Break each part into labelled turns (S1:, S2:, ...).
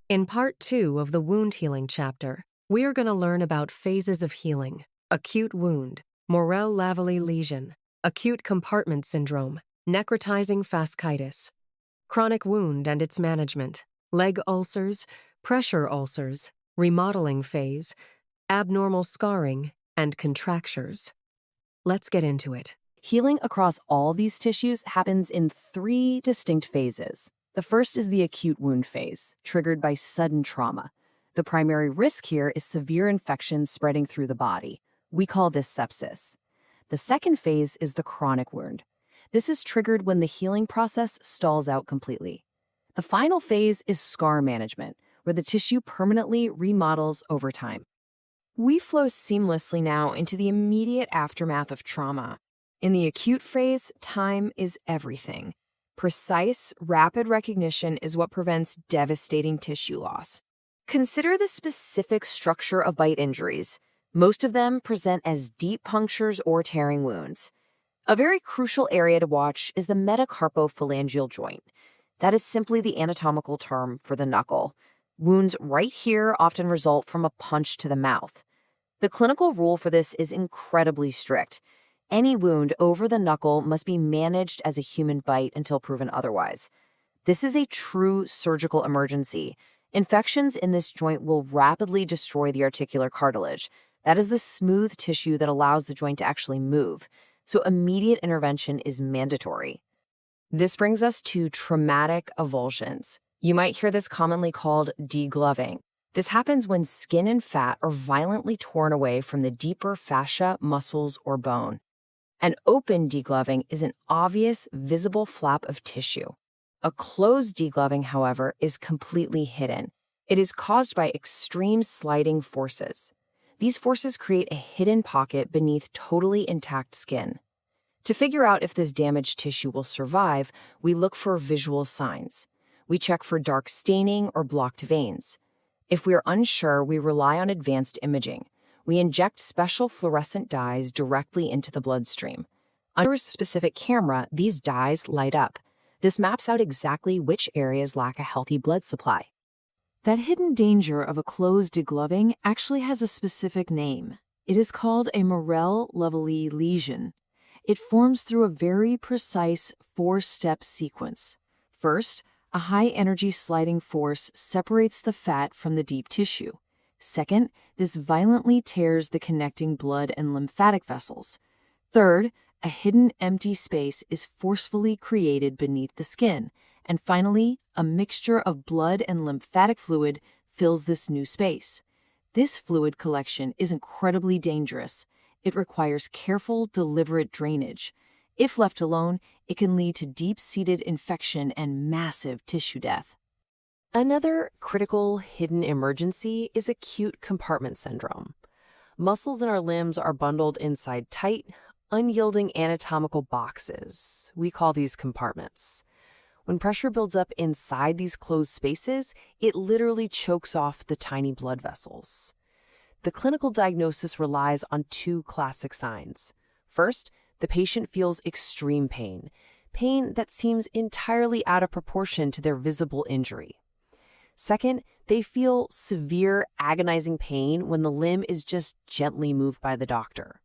S1: In part 2 of the wound healing chapter, we are going to learn about phases of healing: acute wound, Morel Lavallée lesion, acute compartment syndrome, necrotizing fasciitis, chronic wound and its management, leg ulcers, pressure ulcers, remodeling phase, abnormal scarring, and contractures. Let's get into it.
S2: Healing across all these tissues happens in 3 distinct phases. The first is the acute wound phase, triggered by sudden trauma. The primary risk here is severe infection spreading through the body. We call this sepsis. The second phase is the chronic wound. This is triggered when the healing process stalls out completely. The final phase is scar management, where the tissue permanently remodels over time.
S3: We flow seamlessly now into the immediate aftermath of trauma. In the acute phase, time is everything. Precise, rapid recognition is what prevents devastating tissue loss. Consider the specific structure of bite injuries. Most of them present as deep punctures or tearing wounds. A very crucial area to watch is the metacarpophalangeal joint. That is simply the anatomical term for the knuckle. Wounds right here often result from a punch to the mouth. The clinical rule for this is incredibly strict. Any wound over the knuckle must be managed as a human bite until proven otherwise. This is a true surgical emergency. Infections in this joint will rapidly destroy the articular cartilage. That is the smooth tissue that allows the joint to actually move. So immediate intervention is mandatory.
S2: This brings us to traumatic avulsions. You might hear this commonly called degloving. This happens when skin and fat are violently torn away from the deeper fascia, muscles, or bone. An open degloving is an obvious, visible flap of tissue. A closed degloving, however, is completely hidden. It is caused by extreme sliding forces. These forces create a hidden pocket beneath totally intact skin. To figure out if this damaged tissue will survive, we look for visual signs. We check for dark staining or blocked veins. If we are unsure, we rely on advanced imaging. We inject special fluorescent dyes directly into the bloodstream. Under a specific camera, these dyes light up. This maps out exactly which areas lack a healthy blood supply. That hidden danger of a closed degloving actually has a specific name. It is called a Morel Lavallée lesion. It forms through a very precise 4-step sequence. First, a high-energy sliding force separates the fat from the deep tissue. Second, this violently tears the connecting blood and lymphatic vessels. Third, a hidden empty space is forcefully created beneath the skin. And finally, a mixture of blood and lymphatic fluid fills this new space. This fluid collection is incredibly dangerous. It requires careful, deliberate drainage. If left alone, it can lead to deep-seated infection and massive tissue death.
S4: Another critical hidden emergency is acute compartment syndrome. Muscles in our limbs are bundled inside tight, unyielding anatomical boxes. We call these compartments. When pressure builds up inside these closed spaces, it literally chokes off the tiny blood vessels. The clinical diagnosis relies on 2 classic signs. First, the patient feels extreme pain that seems entirely out of proportion to their visible injury. Second, they feel severe, agonizing pain when the limb is just gently moved by the doctor.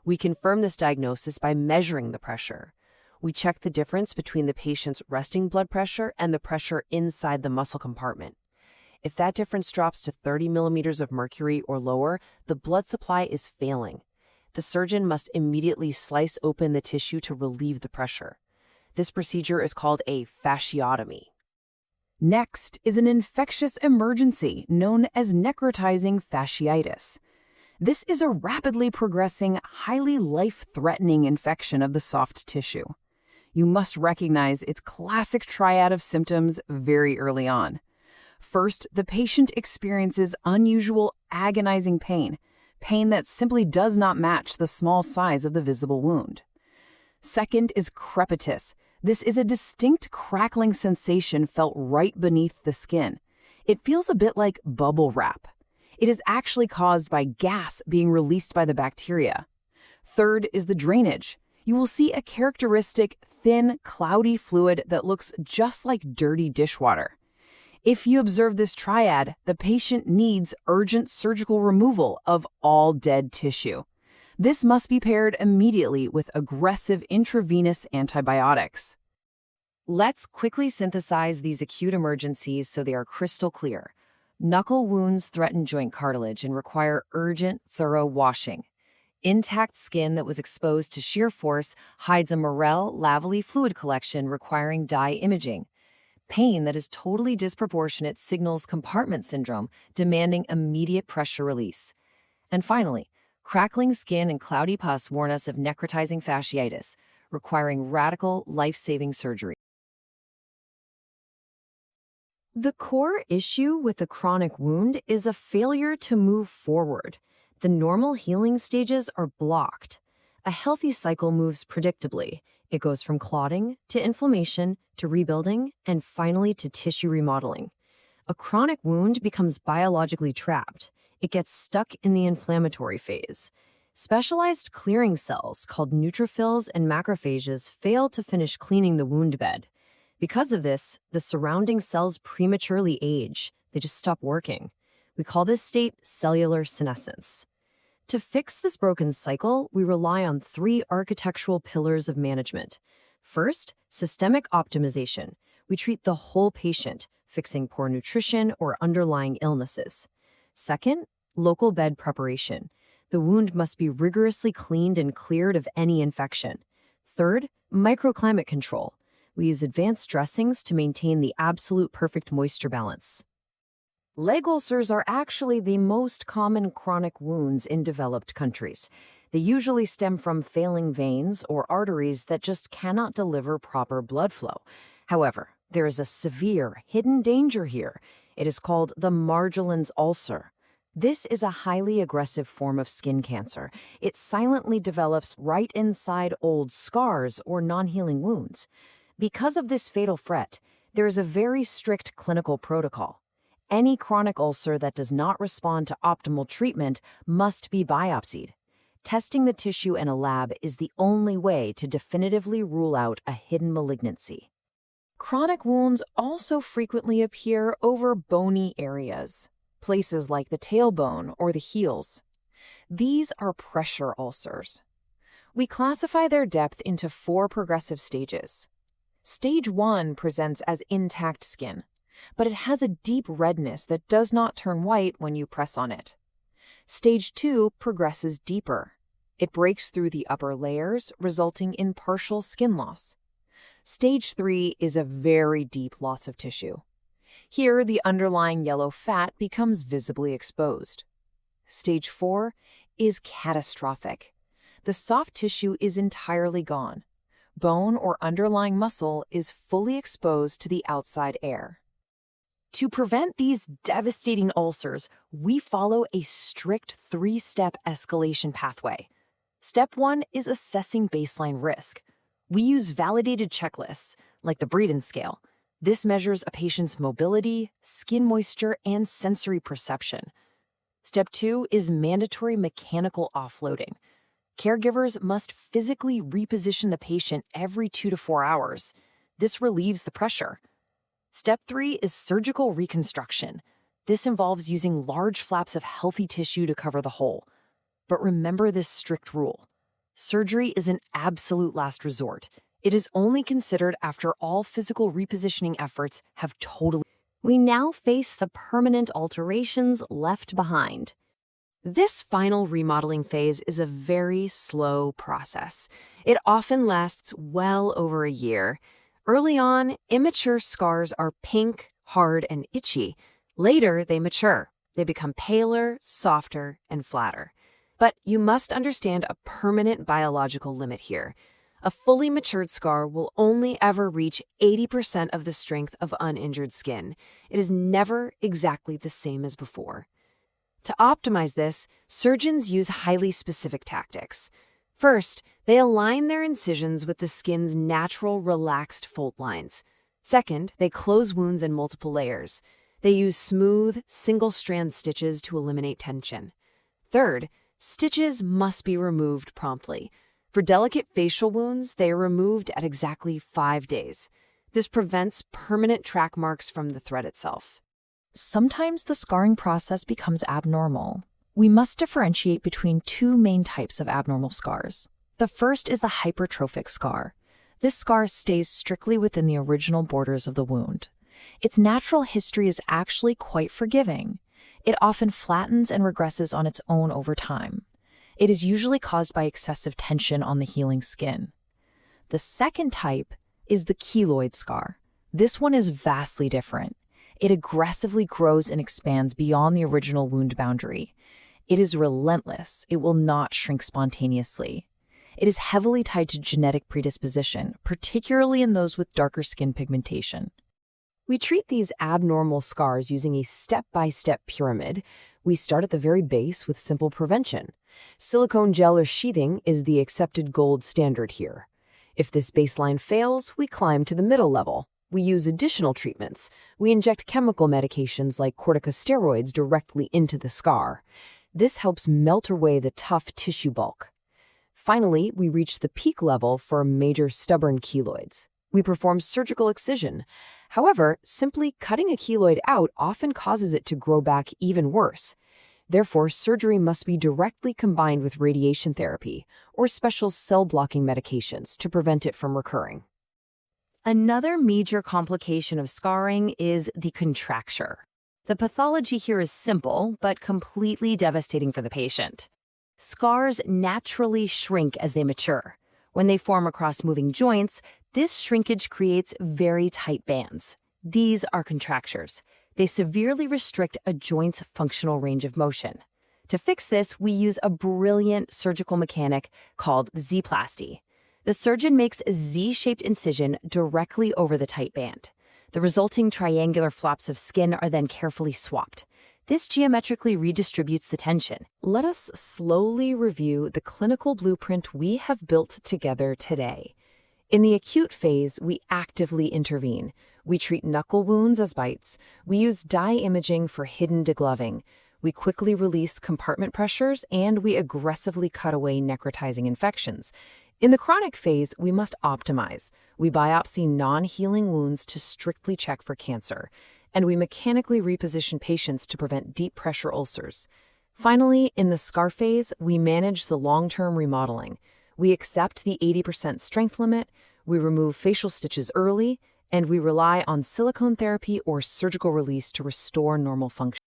S4: We confirm this diagnosis by measuring the pressure. We check the difference between the patient's resting blood pressure and the pressure inside the muscle compartment. If that difference drops to 30 millimeters of mercury or lower, the blood supply is failing. The surgeon must immediately slice open the tissue to relieve the pressure. This procedure is called a fasciotomy.
S2: Next is an infectious emergency known as necrotizing fasciitis. This is a rapidly progressing, highly life-threatening infection of the soft tissue. You must recognize its classic triad of symptoms very early on. First, the patient experiences unusual, agonizing pain that simply does not match the small size of the visible wound. Second is crepitus. This is a distinct crackling sensation felt right beneath the skin. It feels a bit like bubble wrap. It is actually caused by gas being released by the bacteria. Third is the drainage. You will see a characteristic thin, cloudy fluid that looks just like dirty dishwater.
S3: If you observe this triad, the patient needs urgent surgical removal of all dead tissue. This must be paired immediately with aggressive intravenous antibiotics.
S2: Let's quickly synthesize these acute emergencies so they are crystal clear. Knuckle wounds threaten joint cartilage and require urgent, thorough washing. Intact skin that was exposed to shear force hides a Morel Lavallée fluid collection requiring dye imaging. Pain that is totally disproportionate signals compartment syndrome, demanding immediate pressure release. And finally, crackling skin and cloudy pus warn us of necrotizing fasciitis, requiring radical, life-saving surgery.
S1: The core issue with a chronic wound is a failure to move forward. The normal healing stages are blocked. A healthy cycle moves predictably. It goes from clotting to inflammation to rebuilding and finally to tissue remodeling. A chronic wound becomes biologically trapped. It gets stuck in the inflammatory phase. Specialized clearing cells called neutrophils and macrophages fail to finish cleaning the wound bed. Because of this, the surrounding cells prematurely age. They just stop working. We call this state cellular senescence. To fix this broken cycle, we rely on 3 architectural pillars of management. First, systemic optimization. We treat the whole patient, fixing poor nutrition or underlying illnesses. Second, local bed preparation. The wound must be rigorously cleaned and cleared of any infection. Third, microclimate control. We use advanced dressings to maintain the absolute perfect moisture balance.
S2: Leg ulcers are actually the most common chronic wounds in developed countries. They usually stem from failing veins or arteries that just cannot deliver proper blood flow. However, there is a severe, hidden danger here. It is called the Marjolain's ulcer. This is a highly aggressive form of skin cancer. It silently develops right inside old scars or non-healing wounds. Because of this fatal threat, there is a very strict clinical protocol. Any chronic ulcer that does not respond to optimal treatment must be biopsied. Testing the tissue in a lab is the only way to definitively rule out a hidden malignancy.
S3: Chronic wounds also frequently appear over bony areas, places like the tailbone or the heels. These are pressure ulcers. We classify their depth into 4 progressive stages. Stage 1 presents as intact skin, but it has a deep redness that does not turn white when you press on it. Stage 2 progresses deeper. It breaks through the upper layers, resulting in partial skin loss. Stage 3 is a very deep loss of tissue. Here, the underlying yellow fat becomes visibly exposed. Stage 4 is catastrophic. The soft tissue is entirely gone. Bone or underlying muscle is fully exposed to the outside air. To prevent these devastating ulcers, we follow a strict 3-step escalation pathway. Step 1 is assessing baseline risk. We use validated checklists, like the Breeden scale. This measures a patient's mobility, skin moisture, and sensory perception. Step 2 is mandatory mechanical offloading. Caregivers must physically reposition the patient every 2 to 4 hours. This relieves the pressure. Step 3 is surgical reconstruction. This involves using large flaps of healthy tissue to cover the hole. But remember this strict rule. Surgery is an absolute last resort. It is only considered after all physical repositioning efforts have totally.
S1: We now face the permanent alterations left behind.
S2: This final remodeling phase is a very slow process. It often lasts well over a year. Early on, immature scars are pink, hard, and itchy. Later, they mature. They become paler, softer, and flatter. But you must understand a permanent biological limit here. A fully matured scar will only ever reach 80% of the strength of uninjured skin. It is never exactly the same as before. To optimize this, surgeons use highly specific tactics. First, they align their incisions with the skin's natural, relaxed fold lines. Second, they close wounds in multiple layers. They use smooth, single-strand stitches to eliminate tension. Third, stitches must be removed promptly. For delicate facial wounds, they are removed at exactly 5 days. This prevents permanent track marks from the thread itself.
S3: Sometimes the scarring process becomes abnormal. We must differentiate between two main types of abnormal scars. The first is the hypertrophic scar. This scar stays strictly within the original borders of the wound. Its natural history is actually quite forgiving. It often flattens and regresses on its own over time. It is usually caused by excessive tension on the healing skin. The second type is the keloid scar. This one is vastly different. It aggressively grows and expands beyond the original wound boundary. It is relentless. It will not shrink spontaneously. It is heavily tied to genetic predisposition, particularly in those with darker skin pigmentation.
S2: We treat these abnormal scars using a step-by-step pyramid. We start at the very base with simple prevention. Silicone gel or sheathing is the accepted gold standard here. If this baseline fails, we climb to the middle level. We use additional treatments. We inject chemical medications like corticosteroids directly into the scar. This helps melt away the tough tissue bulk. Finally, we reach the peak level for major stubborn keloids. We perform surgical excision. However, simply cutting a keloid out often causes it to grow back even worse. Therefore, surgery must be directly combined with radiation therapy or special cell-blocking medications to prevent it from recurring. Another major complication of scarring is the contracture. The pathology here is simple, but completely devastating for the patient. Scars naturally shrink as they mature. When they form across moving joints, this shrinkage creates very tight bands. These are contractures. They severely restrict a joint's functional range of motion. To fix this, we use a brilliant surgical mechanic called Z-plasty. The surgeon makes a Z-shaped incision directly over the tight band. The resulting triangular flops of skin are then carefully swapped. This geometrically redistributes the tension.
S4: Let us slowly review the clinical blueprint we have built together today. In the acute phase, we actively intervene. We treat knuckle wounds as bites. We use dye imaging for hidden degloving. We quickly release compartment pressures, and we aggressively cut away necrotizing infections. In the chronic phase, we must optimize. We biopsy non-healing wounds to strictly check for cancer, and we mechanically reposition patients to prevent deep pressure ulcers. Finally, in the scar phase, we manage the long-term remodeling. We accept the 80% strength limit, we remove facial stitches early, and we rely on silicone therapy or surgical release to restore normal function.